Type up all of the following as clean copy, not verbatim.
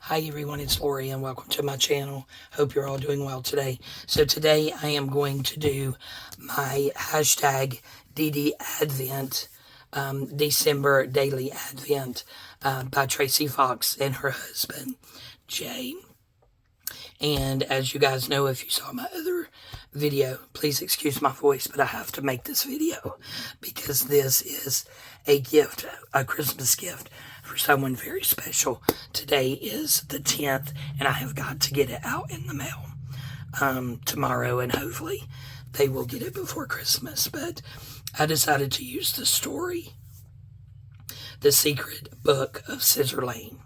Hi everyone, it's Lori and welcome to my channel. Hope you're all doing well today. So today I am going to do my hashtag DD Advent, December Daily Advent by Tracy Fox and her husband, Jay. And as you guys know, if you saw my other video, please excuse my voice, but I have to make this video because this is a gift, a Christmas gift for someone very special. Today is the 10th, and I have got to get it out in the mail tomorrow, and hopefully they will get it before Christmas. But I decided to use the story, The Secret Book of Scissor Lane.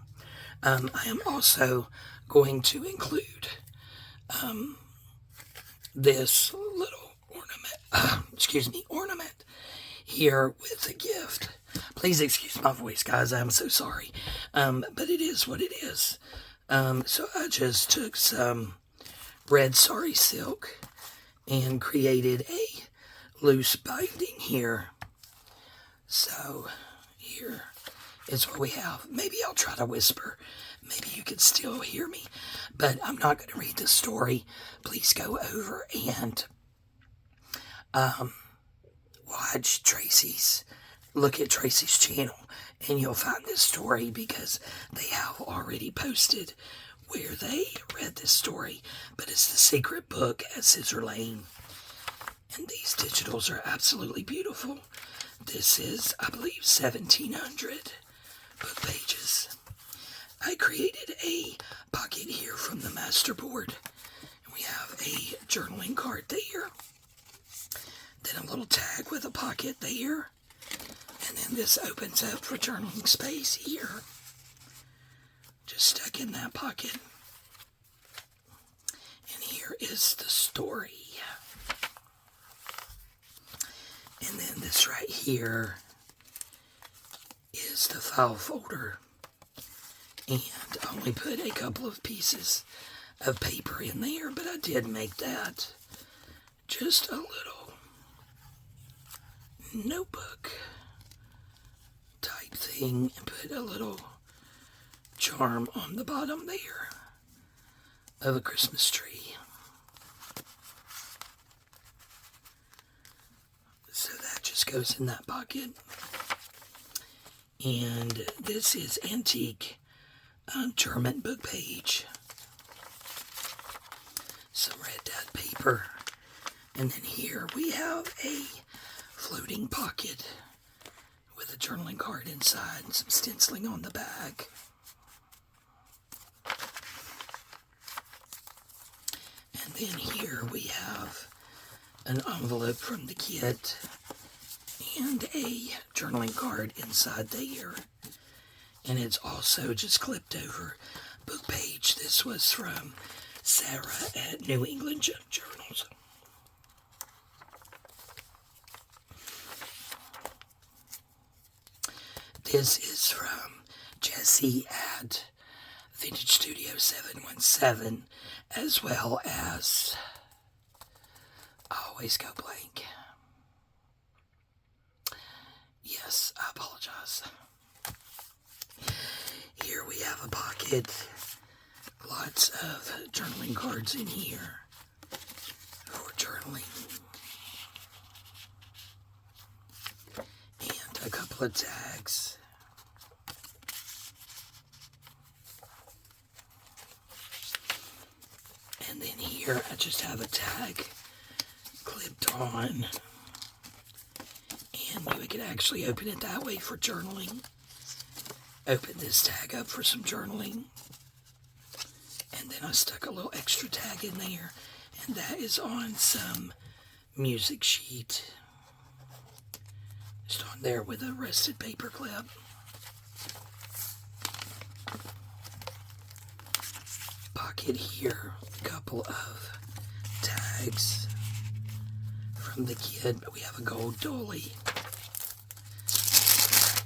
I am also going to include this little ornament here with a gift. Please excuse my voice, guys. I'm so sorry. But it is what it is. So I just took some red sari silk and created a loose binding here. So here is what we have. Maybe I'll try to whisper. Maybe you can still hear me, but I'm not going to read the story. Please go over and look at Tracy's channel, and you'll find this story because they have already posted where they read this story. But it's The Secret Book at Scissor Lane, and these digitals are absolutely beautiful. This is, I believe, 1,700 book pages. I created a pocket here from the masterboard, and we have a journaling card there, then a little tag with a pocket there, and then this opens up for journaling space here, just stuck in that pocket. And here is the story. And then this right here is the file folder. And I only put a couple of pieces of paper in there, but I did make that just a little notebook type thing and put a little charm on the bottom there of a Christmas tree. So that just goes in that pocket. And this is antique German book page. Some red dye paper. And then here we have a floating pocket with a journaling card inside and some stenciling on the back. And then here we have an envelope from the kit and a journaling card inside there. And it's also just clipped over book page. This was from Sarah at New England Junk Journals. This is from Jesse at Vintage Studio 717, as well as, I always go blank. Yes, I apologize. Here we have a pocket, lots of journaling cards in here for journaling, and a couple of tags. And then here I just have a tag clipped on, and you can actually open it that way for journaling. Open this tag up for some journaling, and then I stuck a little extra tag in there, and that is on some music sheet, just on there with a rusted paper clip. Pocket here, a couple of tags from the kid, but we have a gold dolly,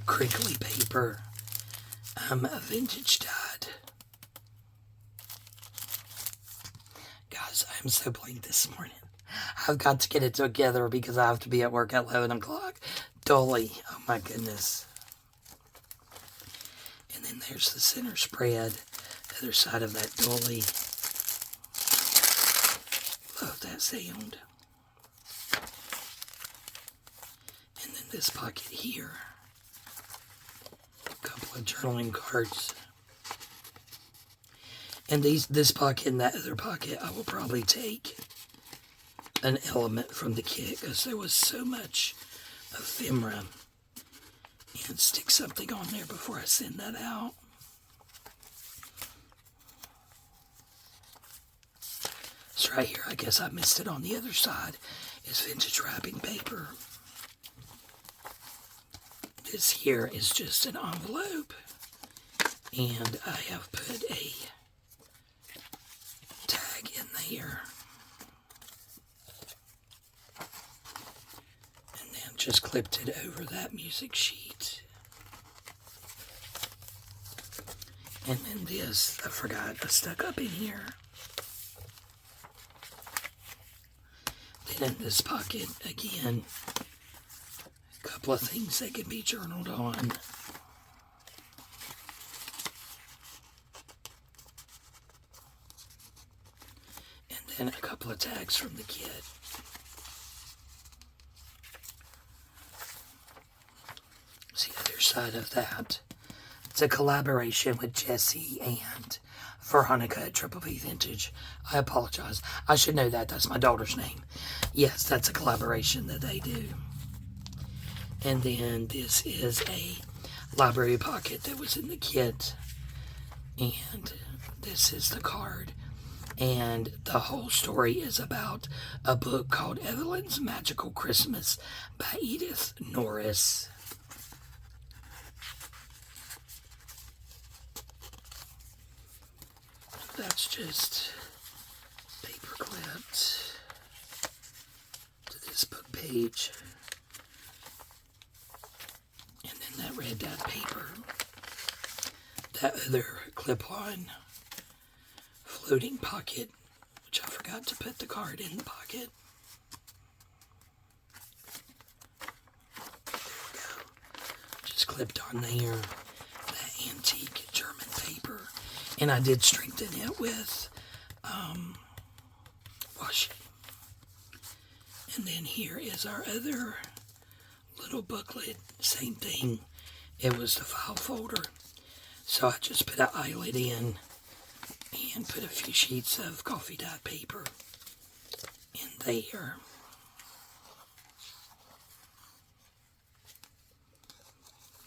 crinkly paper, a vintage dyed. Guys, I'm so blank this morning. I've got to get it together because I have to be at work at 11 o'clock. Dolly, oh my goodness. And then there's the center spread Other side of that dolly. Love that sound. And then this pocket here. A couple of journaling cards. And this pocket and that other pocket, I will probably take an element from the kit because there was so much ephemera, and stick something on there before I send that out. So right here, I guess I missed it on the other side, is vintage wrapping paper. This here is just an envelope, and I have put a tag in there. Just clipped it over that music sheet. And then this, I forgot, I stuck up in here. Then in this pocket, again, a couple of things that can be journaled on. And then a couple of tags from the kit. The other side of that, it's a collaboration with Jesse and Veronica at Triple P Vintage. I apologize. I should know that. That's my daughter's name. Yes, that's a collaboration that they do. And then this is a library pocket that was in the kit. And this is the card. And the whole story is about a book called Evelyn's Magical Christmas by Edith Norris. That's just paper clipped to this book page. And then that red dot paper. That other clip-on floating pocket, which I forgot to put the card in the pocket. There we go. Just clipped on there. That antique German paper. And I did strengthen it with washi. And then here is our other little booklet. Same thing. It was the file folder. So I just put an eyelet in and put a few sheets of coffee dye paper in there.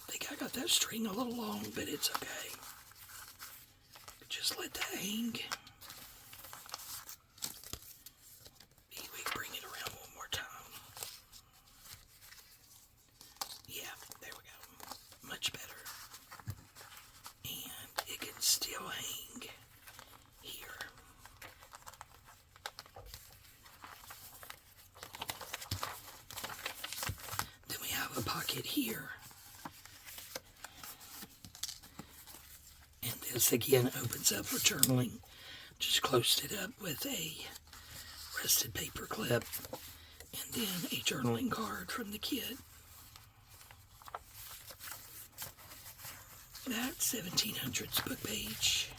I think I got that string a little long, but it's okay. Just let that hang. Maybe we can bring it around one more time. Yeah, there we go. Much better. And it can still hang here. Then we have a pocket here. This again opens up for journaling. Just closed it up with a rested paper clip and then a journaling card from the kit. That 1700s book page.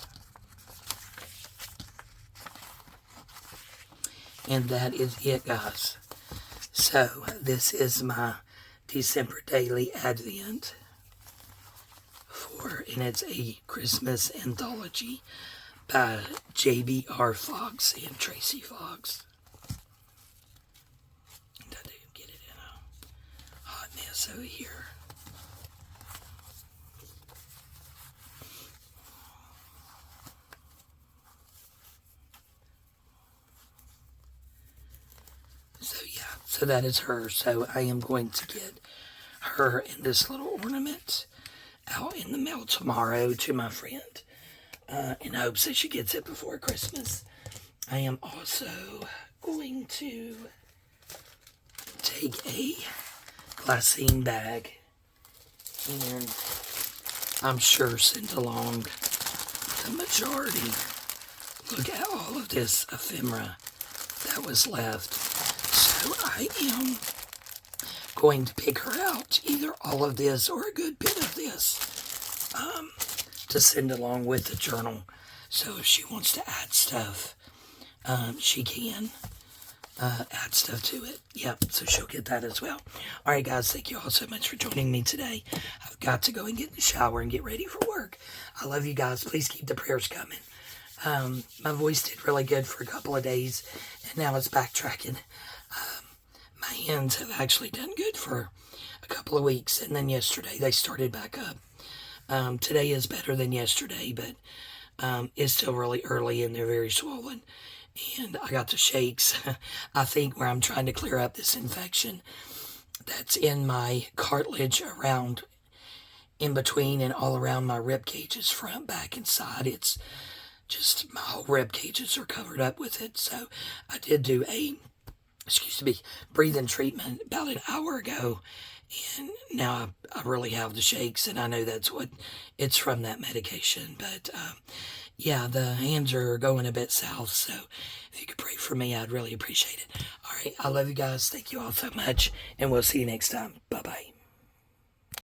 And that is it, guys. So this is my December daily advent. And it's a Christmas anthology by J.B.R. Fox and Tracy Fox. And I did get it in a hot mess over here. So yeah, so that is her. So I am going to get her in this little ornament out in the mail tomorrow to my friend in hopes that she gets it before Christmas. I am also going to take a glassine bag and I'm sure send along the majority. Look at all of this ephemera that was left. So I am going to pick her out, either all of this or a good bit of this, to send along with the journal So if she wants to add stuff, she can add stuff to it. Yep, so she'll get that as well. All right, guys, thank you all so much for joining me today. I've got to go and get in the shower and get ready for work. I love you guys. Please keep the prayers coming. My voice did really good for a couple of days, and now it's backtracking. My hands have actually done good for a couple of weeks, and then yesterday they started back up. Today is better than yesterday, but it's still really early and they're very swollen. And I got the shakes, I think, where I'm trying to clear up this infection that's in my cartilage around, in between and all around my rib cages, front, back, and side. It's just my whole rib cages are covered up with it. So I did do a, breathing treatment about an hour ago. And now I really have the shakes, and I know that's what it's from, that medication. But yeah, the hands are going a bit south, so if you could pray for me, I'd really appreciate it. All right, I love you guys. Thank you all so much, and we'll see you next time. Bye-bye.